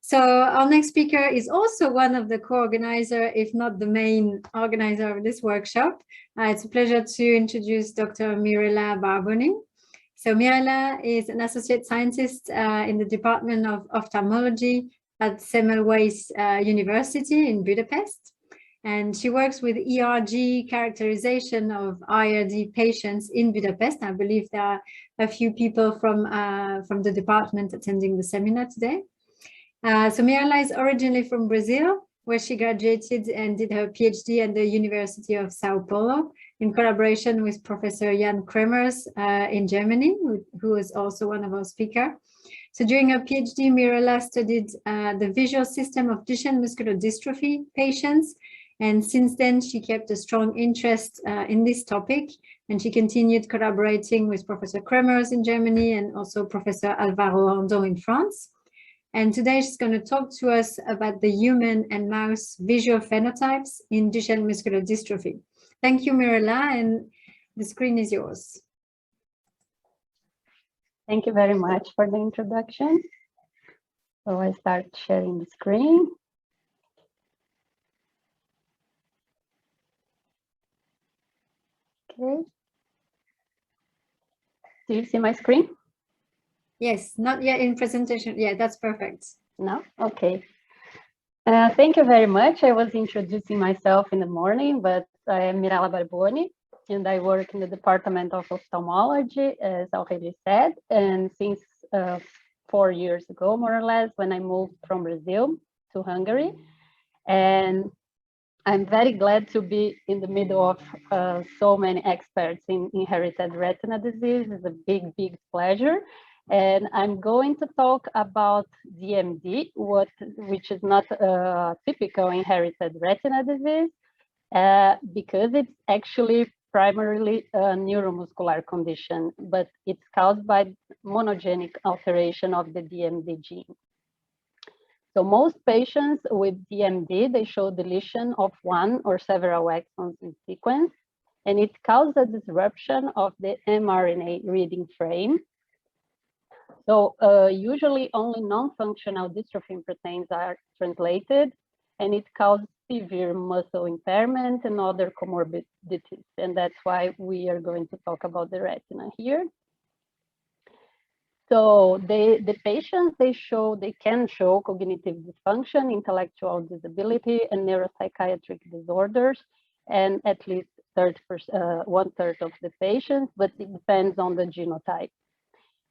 So our next speaker is also one of the co-organizer, if not the main organizer of this workshop. It's a pleasure to introduce Dr. Mirella Barboni. So Mirella is an associate scientist in the Department of Ophthalmology at Semmelweis University in Budapest. And she works with ERG characterization of IRD patients in Budapest. I believe there are a few people from the department attending the seminar today. So Mirella is originally from Brazil, where she graduated and did her PhD at the University of Sao Paulo in collaboration with Professor Jan Kremers in Germany, who is also one of our speakers. So during her PhD, Mirella studied the visual system of Duchenne muscular dystrophy patients. And since then, she kept a strong interest in this topic. And she continued collaborating with Professor Kremers in Germany and also Professor Alvaro Ando in France. And today she's going to talk to us about the human and mouse visual phenotypes in Duchenne muscular dystrophy. Thank you, Mirella, and the screen is yours. Thank you very much for the introduction. So I start sharing the screen. Okay. Do you see my screen? Yes, not yet in presentation. Yeah, that's perfect. No? Okay. Thank you very much. I was introducing myself in the morning, but I am Mirella Barboni, and I work in the Department of Ophthalmology, as already said. And since 4 years ago, more or less, when I moved from Brazil to Hungary. And I'm very glad to be in the middle of so many experts in inherited retina disease. It's a big, big pleasure. And I'm going to talk about DMD, which is not a typical inherited retina disease, because it's actually primarily a neuromuscular condition, but it's caused by monogenic alteration of the DMD gene. So most patients with DMD, they show deletion of one or several exons in sequence, and it causes a disruption of the mRNA reading frame. So usually only non-functional dystrophin proteins are translated, and it causes severe muscle impairment and other comorbidities. And that's why we are going to talk about the retina here. So the patients, they can show cognitive dysfunction, intellectual disability, and neuropsychiatric disorders, and at least 1/3 of the patients, but it depends on the genotype.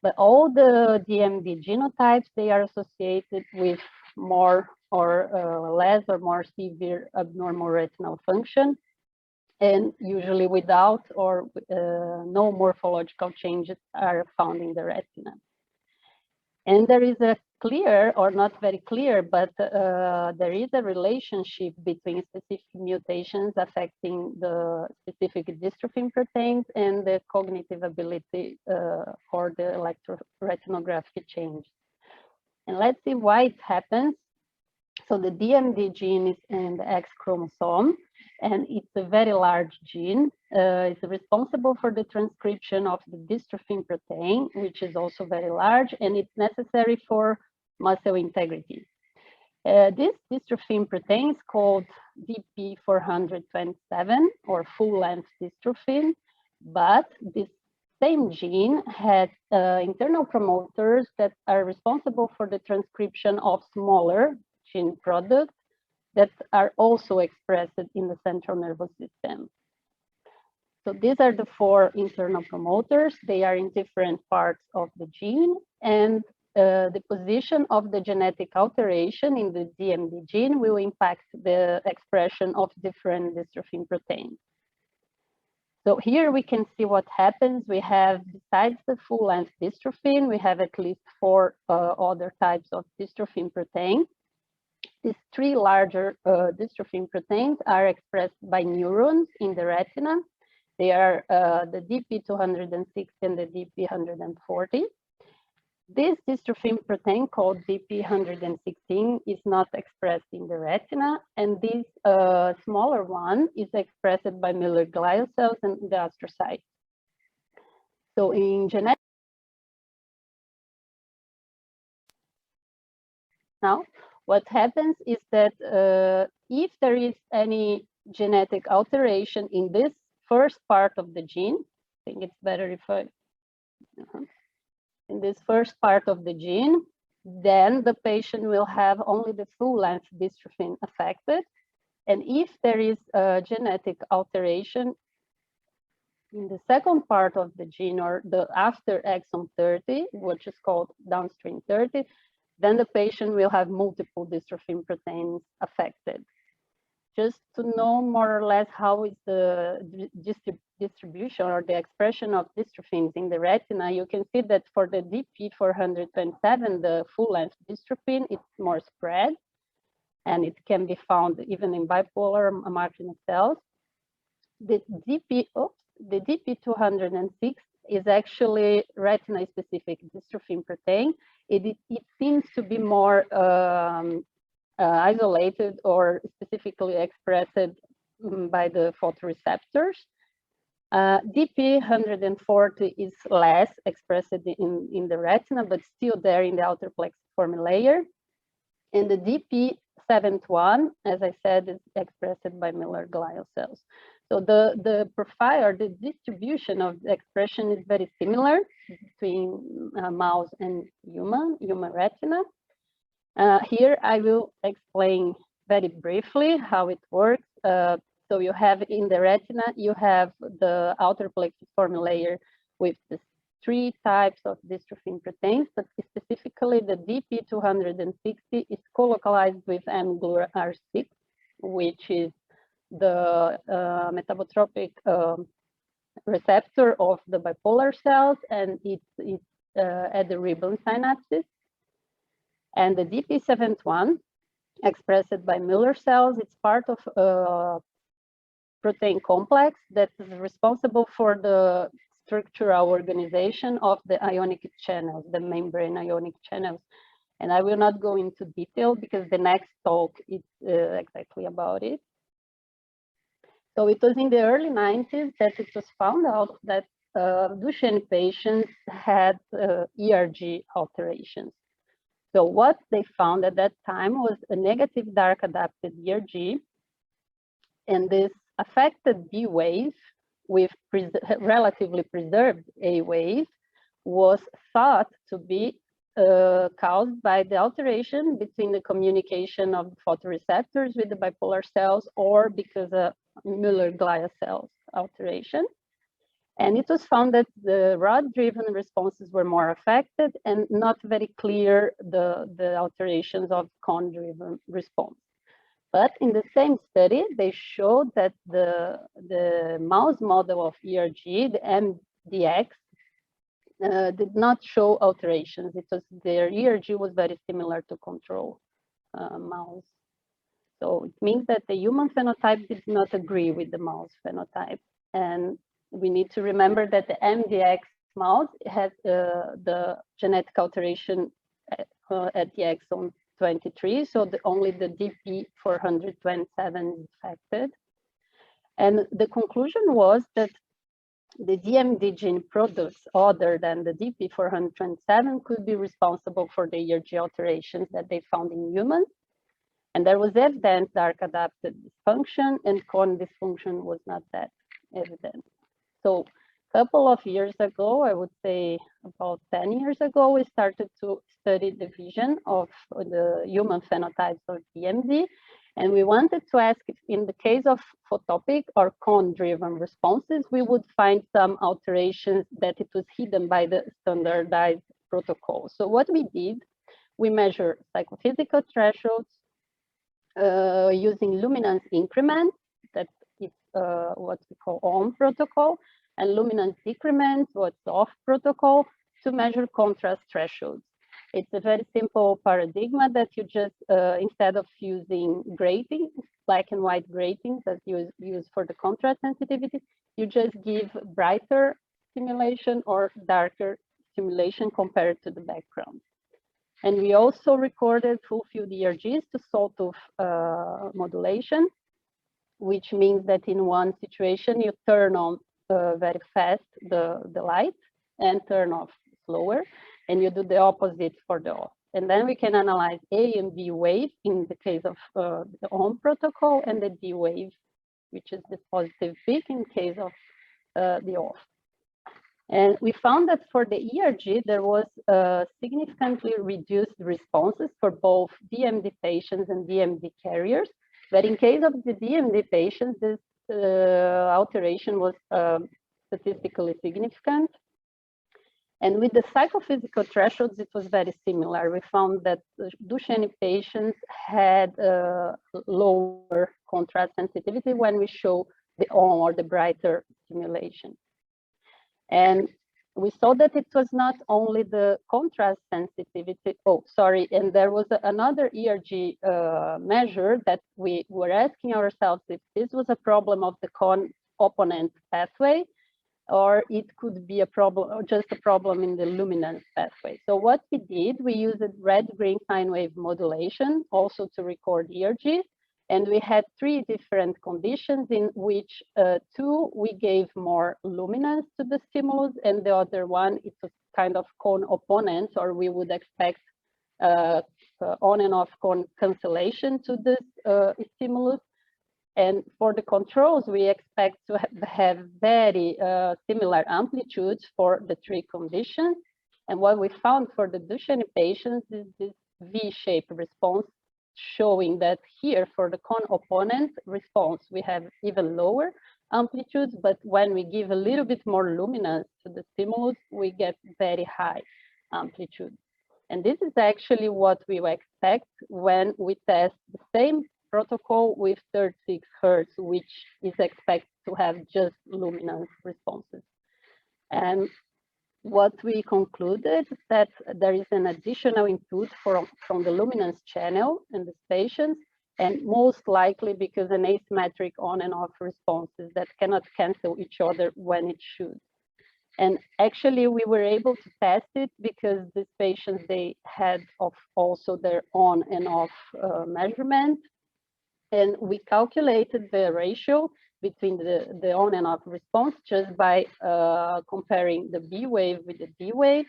But all the DMD genotypes, they are associated with more or less or more severe abnormal retinal function, and usually without or no morphological changes are found in the retina. And there is a clear, or not very clear, but there is a relationship between specific mutations affecting the specific dystrophin proteins and the cognitive ability or the electroretinographic change. And let's see why it happens. So the DMD gene is in the X chromosome, and it's a very large gene. It's responsible for the transcription of the dystrophin protein, which is also very large, and it's necessary for muscle integrity. This dystrophin protein is called DP427, or full-length dystrophin, but this same gene has internal promoters that are responsible for the transcription of smaller gene products that are also expressed in the central nervous system. So these are the 4 internal promoters. They are in different parts of the gene, and the position of the genetic alteration in the DMD gene will impact the expression of different dystrophin proteins. So here we can see what happens. We have, besides the full-length dystrophin, we have at least 4 other types of dystrophin protein. These 3 larger dystrophin proteins are expressed by neurons in the retina. They are the DP206 and the DP140. This dystrophin protein called DP116 is not expressed in the retina, and this smaller one is expressed by Miller glial cells and the astrocytes. So in genetic Now, what happens is that if there is any genetic alteration in this first part of the gene, I think it's better if I, in this first part of the gene, then the patient will have only the full-length dystrophin affected. And if there is a genetic alteration in the second part of the gene, or the after exon 30, which is called downstream 30, then the patient will have multiple dystrophin proteins affected. Just to know more or less how is the distribution or the expression of dystrophins in the retina, you can see that for the DP427, the full-length dystrophin, it's more spread, and it can be found even in bipolar marginal cells. The DP206 is actually retina-specific dystrophin protein. It seems to be more isolated or specifically expressed by the photoreceptors. DP140 is less expressed in the retina, but still there in the outer plexiform layer. And the DP71, as I said, is expressed by Miller glial cells. So the profile or the distribution of the expression is very similar between mouse and human retina. Here I will explain very briefly how it works. So you have in the retina, you have the outer plexiform layer with the 3 types of dystrophin proteins, but specifically the DP260 is co-localized with mGlu-R6, which is the metabotropic receptor of the bipolar cells, and it's at the ribbon synapses. And the DP71, expressed by Miller cells, it's part of a protein complex that is responsible for the structural organization of the ionic channels, the membrane ionic channels. And I will not go into detail because the next talk is exactly about it. So it was in the early 90s that it was found out that Duchenne patients had ERG alterations. So what they found at that time was a negative dark adapted ERG, and this affected B wave with relatively preserved A wave was thought to be caused by the alteration between the communication of photoreceptors with the bipolar cells, or because of Miller glial cells alteration. And it was found that the rod-driven responses were more affected and not very clear the alterations of cone-driven response. But in the same study, they showed that the mouse model of ERG, the MDX, did not show alterations. It was their ERG was very similar to control mouse. So it means that the human phenotype did not agree with the mouse phenotype. And we need to remember that the MDX mouse has the genetic alteration at the exon 23, so only the DP427 is affected. And the conclusion was that the DMD gene products other than the DP427 could be responsible for the ERG alterations that they found in humans. And there was evident dark adapted dysfunction, and cone dysfunction was not that evident. So a couple of years ago, I would say about 10 years ago, we started to study the vision of the human phenotypes of DMD. And we wanted to ask if in the case of photopic or cone-driven responses, we would find some alterations that it was hidden by the standardized protocol. So what we did, we measured psychophysical thresholds using luminance increments, that is what we call on protocol, and luminance decrements, what's off protocol, to measure contrast thresholds. It's a very simple paradigm that you just, instead of using grating, black and white gratings that you use for the contrast sensitivity, you just give brighter stimulation or darker stimulation compared to the background. And we also recorded full field ERGs to sawtooth modulation, which means that in one situation you turn on very fast the light and turn off slower, and you do the opposite for the off. And then we can analyze A and B wave in the case of the ON protocol, and the D wave, which is the positive peak in case of the off. And we found that for the ERG, there was significantly reduced responses for both DMD patients and DMD carriers. But in case of the DMD patients, this alteration was statistically significant. And with the psychophysical thresholds, it was very similar. We found that Duchenne patients had lower contrast sensitivity when we show the ON or the brighter stimulation. And we saw that it was not only the contrast sensitivity, and there was another ERG measure that we were asking ourselves if this was a problem of the con-opponent pathway, or it could be a problem, or just a problem in the luminance pathway. So what we did, we used red-green sine wave modulation also to record ERGs. And we had 3 different conditions in which 2, we gave more luminance to the stimulus, and the other one, it's a kind of cone opponent, or we would expect on and off cone cancellation to this stimulus. And for the controls, we expect to have very similar amplitudes for the 3 conditions. And what we found for the Duchenne patients is this V-shaped response, showing that here for the con-opponent response, we have even lower amplitudes, but when we give a little bit more luminance to the stimulus, we get very high amplitude. And this is actually what we expect when we test the same protocol with 36 Hertz, which is expected to have just luminance responses. And what we concluded is that there is an additional input from the luminance channel in these patients, and most likely because an asymmetric on and off responses that cannot cancel each other when it should. And actually we were able to test it because these patients, they had also their on and off measurement. And we calculated the ratio between the on and off response just by comparing the B wave with the D wave.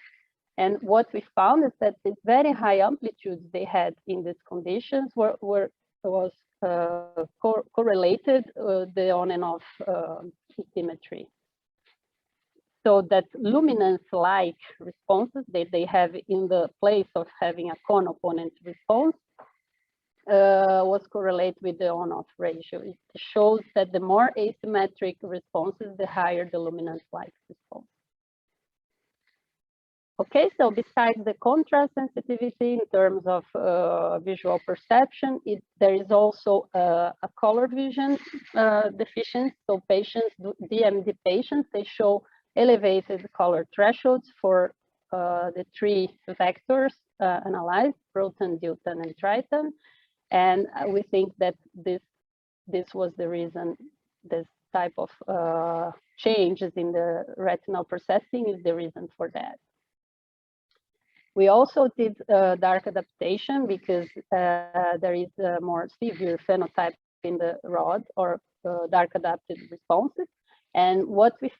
And what we found is that the very high amplitudes they had in these conditions was correlated the on and off symmetry. So that luminance-like responses that they have in the place of having a con-opponent response was correlated with the on-off ratio. It shows that the more asymmetric responses, the higher the luminance-like response. Okay, so besides the contrast sensitivity in terms of visual perception, there is also a color vision deficiency. So patients, DMD patients, they show elevated color thresholds for the 3 vectors analyzed, proton, dilton, and triton. And we think that this was the reason, this type of changes in the retinal processing is the reason for that. We also did dark adaptation because there is a more severe phenotype in the rod or dark adapted responses. And what we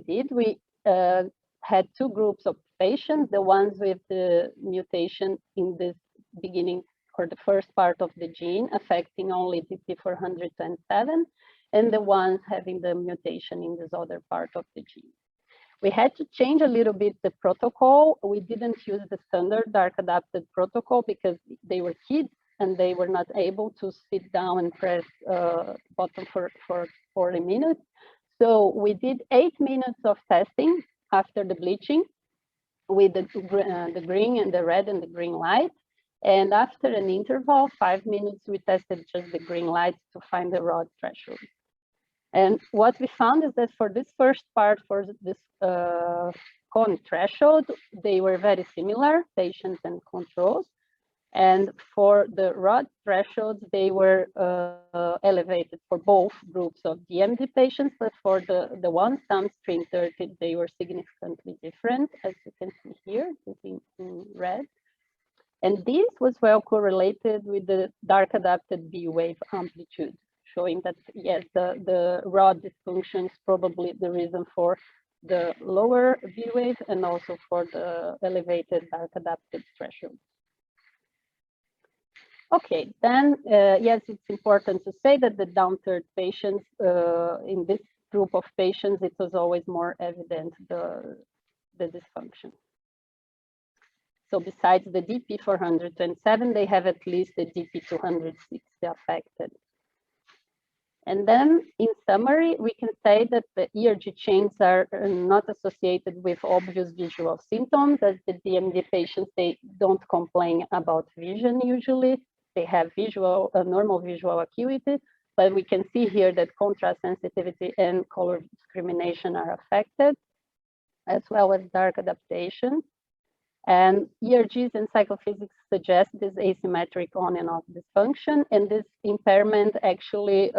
did, we had 2 groups of patients, the ones with the mutation in this beginning or the first part of the gene affecting only DP427, and the ones having the mutation in this other part of the gene. We had to change a little bit the protocol. We didn't use the standard dark adapted protocol because they were kids and they were not able to sit down and press button for 40 minutes. So we did 8 minutes of testing after the bleaching with the green and the red and the green light. And after an interval, 5 minutes, we tested just the green light to find the rod threshold. And what we found is that for this first part, for this cone threshold, they were very similar, patients and controls. And for the rod thresholds, they were elevated for both groups of DMD patients, but for the ones downstream 30, they were significantly different, as you can see here, in red. And this was well correlated with the dark adapted B wave amplitude, showing that, yes, the rod dysfunction is probably the reason for the lower B wave and also for the elevated dark adapted threshold. Okay, then yes, it's important to say that the down-third patients, in this group of patients, it was always more evident the dysfunction. So besides the DP427, they have at least the DP260 affected. And then in summary, we can say that the ERG changes are not associated with obvious visual symptoms, as the DMD patients, they don't complain about vision usually. They have normal visual acuity, but we can see here that contrast sensitivity and color discrimination are affected, as well as dark adaptation. And ERGs and psychophysics suggest this asymmetric on and off dysfunction, and this impairment actually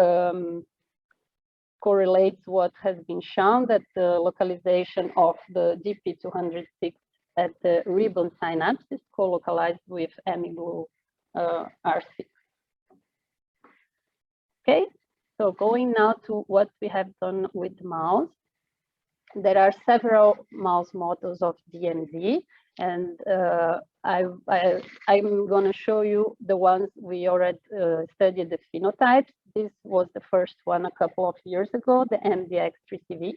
correlates what has been shown, that the localization of the DP206 at the ribbon synapse is co-localized with amyloid R6. Okay, so going now to what we have done with mouse. There are several mouse models of DMD, and I'm going to show you the ones we already studied, the phenotypes. This was the first one a couple of years ago, the MDX3CV.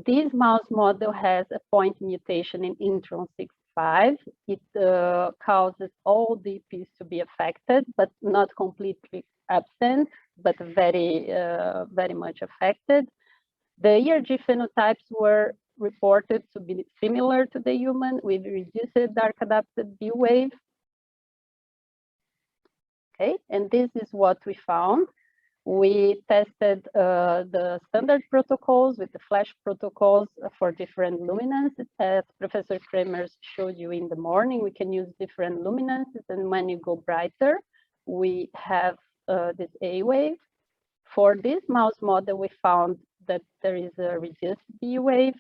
This mouse model has a point mutation in intron 65. It causes all DPs to be affected, but not completely absent, but very, very much affected. The ERG phenotypes were reported to be similar to the human with reduced dark adapted B wave. Okay, and this is what we found. We tested the standard protocols with the flash protocols for different luminances. As Professor Kramer showed you in the morning, we can use different luminances, and when you go brighter, we have this A wave. For this mouse model, we found that there is a reduced B wave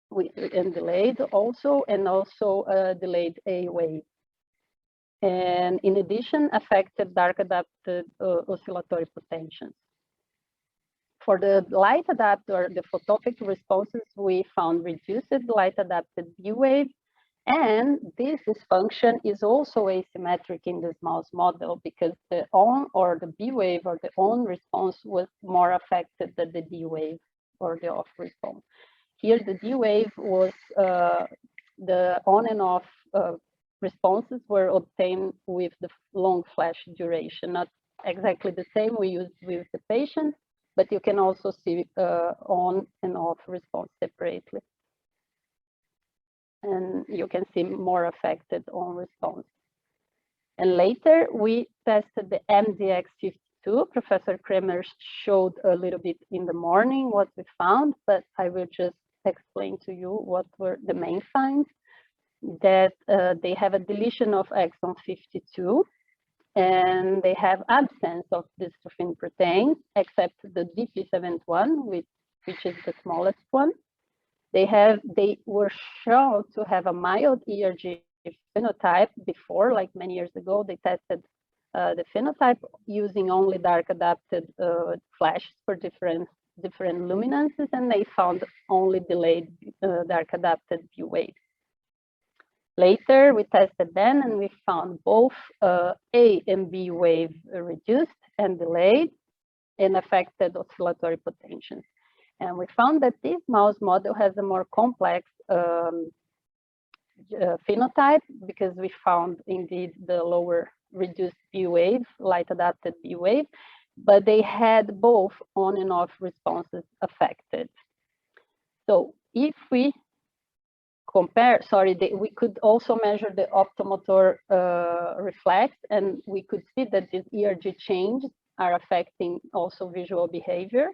and delayed also, and also a delayed A wave. And in addition, affected dark adapted oscillatory potentials. For the light adapted or the photopic responses, we found reduced light adapted B wave. And this dysfunction is also asymmetric in this mouse model because the on or the B wave or the on response was more affected than the D wave or the off response. Here, the D wave was the on and off responses were obtained with the long flash duration, not exactly the same we used with the patient, but you can also see on and off response separately. And you can see more affected on response. And later we tested the MDX52. Professor Kramer showed a little bit in the morning what we found, but I will just explain to you what were the main finds. That they have a deletion of exon 52, and they have absence of dystrophin proteins, except the DP71, which is the smallest one. They were shown to have a mild ERG phenotype before, like many years ago. They tested the phenotype using only dark adapted flashes for different luminances, and they found only delayed dark adapted B wave. Later, we tested them, and we found both A and B wave reduced and delayed and affected oscillatory potentials. And we found that this mouse model has a more complex phenotype because we found indeed the lower reduced B wave, light adapted B wave, but they had both on and off responses affected. So if we compare, we could also measure the optomotor reflex, and we could see that these ERG changes are affecting also visual behavior.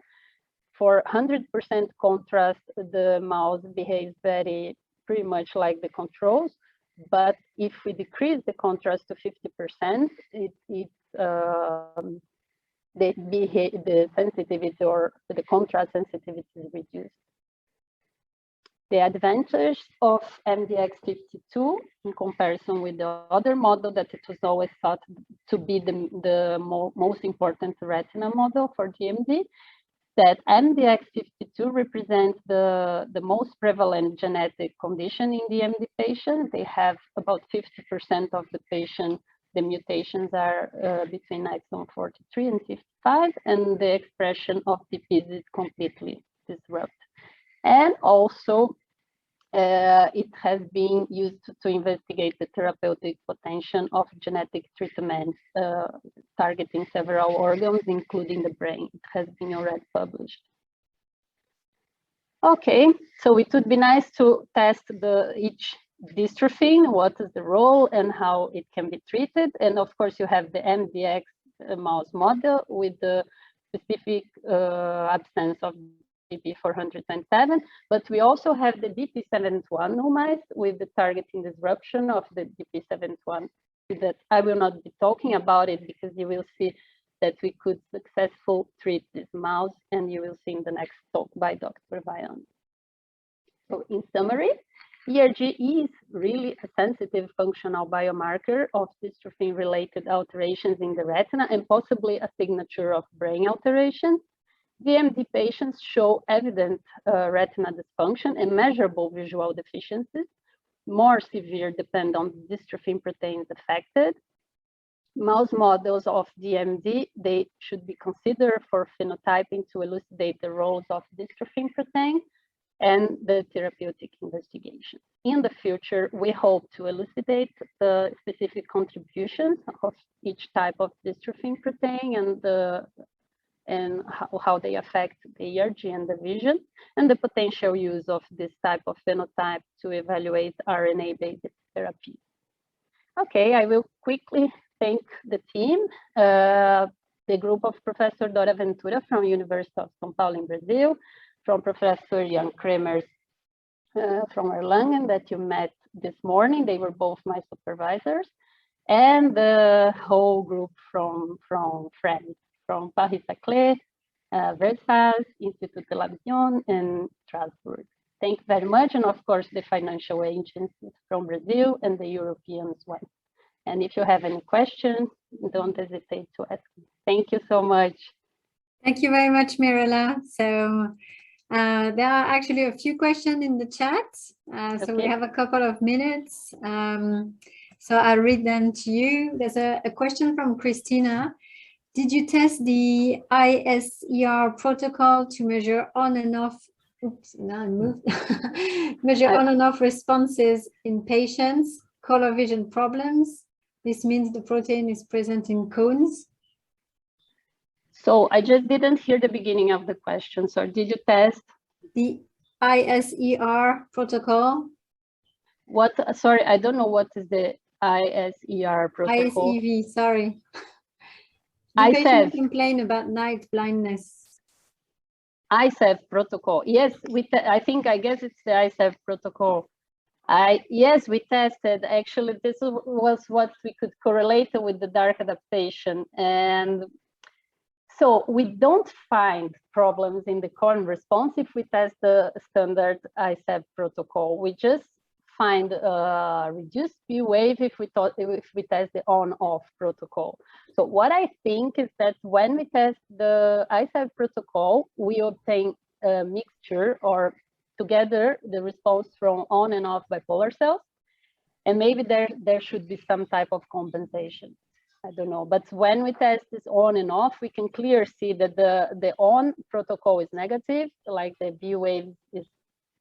For 100% contrast, the mouse behaves pretty much like the controls, but if we decrease the contrast to 50%, the sensitivity or the contrast sensitivity is reduced. The advantage of MDX52 in comparison with the other model that it was always thought to be the most important retina model for DMD, that MDX52 represents the most prevalent genetic condition in DMD patients. They have about 50% of the patients the mutations are between exon 43 and 55, and the expression of DPs is completely disrupted. And also, it has been used to investigate the therapeutic potential of genetic treatments targeting several organs, including the brain. It has been already published. Okay, so it would be nice to test each dystrophin, what is the role and how it can be treated. And of course, you have the MDX mouse model with the specific absence of DP427, but we also have the DP71 mice with the targeting disruption of the DP71. That I will not be talking about it because you will see that we could successfully treat this mouse, and you will see in the next talk by Dr. Vian. So in summary, ERG is really a sensitive functional biomarker of dystrophin-related alterations in the retina and possibly a signature of brain alterations. DMD patients show evident retina dysfunction and measurable visual deficiencies. More severe depend on dystrophin proteins affected. Mouse models of DMD, they should be considered for phenotyping to elucidate the roles of dystrophin protein and the therapeutic investigation. In the future, we hope to elucidate the specific contributions of each type of dystrophin protein and how they affect the ERG and the vision, and the potential use of this type of phenotype to evaluate RNA-based therapy. Okay, I will quickly thank the team, the group of Professor Dora Ventura from University of São Paulo in Brazil, from Professor Jan Kremers from Erlangen that you met this morning. They were both my supervisors, and the whole group from France, from Paris-Saclay, Versailles, Institut de la Vision, and Strasbourg. Thank you very much, and of course, the financial agencies from Brazil and the Europeans one. And if you have any questions, don't hesitate to ask me. Thank you so much. Thank you very much, Mirella. So there are actually a few questions in the chat. So okay. We have a couple of minutes. So I'll read them to you. There's a question from Christina. Did you test the ISER protocol to measure on and off? Oops, now I moved. Measure on and off responses in patients, color vision problems. This means the protein is present in cones. So I just didn't hear the beginning of the question. So did you test the ISER protocol? What? Sorry, I don't know what is the ISER protocol. ISEV, sorry. ISEV. Complain about night blindness. ISEV protocol. Yes, I guess it's the ISEV protocol. Yes, we tested. Actually, this was what we could correlate with the dark adaptation. And so we don't find problems in the cone response if we test the standard ISEV protocol. We just find reduced B wave if we test the on-off protocol. So what I think is that when we test the ISEV protocol, we obtain a mixture or together the response from on and off bipolar cells, and maybe there should be some type of compensation. I don't know, but when we test this on and off, we can clearly see that the on protocol is negative, like the B wave is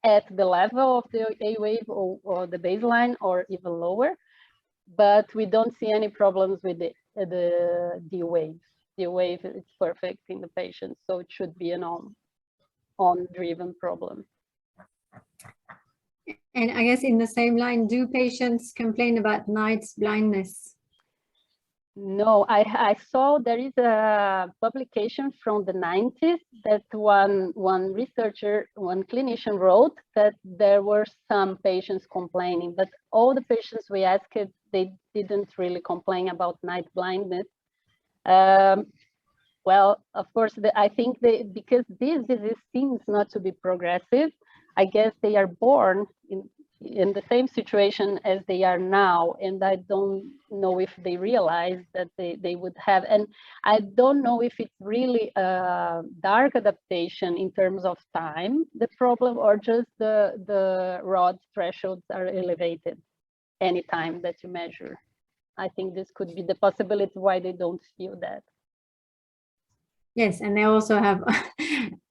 at the level of the A wave or the baseline or even lower, but we don't see any problems with the D wave. D wave is perfect in the patient, so it should be an on-driven problem. And I guess in the same line, do patients complain about night blindness? No, I saw there is a publication from the 90s that one researcher, one clinician wrote that there were some patients complaining, but all the patients we asked, they didn't really complain about night blindness. Well, of course, I think because this disease seems not to be progressive, I guess they are born in the same situation as they are now, and I don't know if they realize that they would have, and I don't know if it's really a dark adaptation in terms of time, the problem, or just the rod thresholds are elevated anytime that you measure. I think this could be the possibility why they don't feel that. Yes, and they also have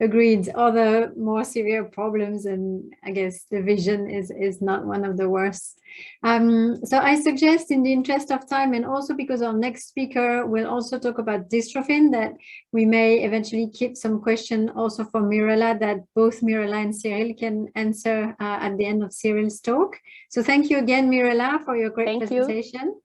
agreed other more severe problems, and I guess the vision is not one of the worst. So I suggest, in the interest of time, and also because our next speaker will also talk about dystrophin, that we may eventually keep some question also for Mirella that both Mirella and Cyril can answer at the end of Cyril's talk. So thank you again, Mirella, for your great presentation.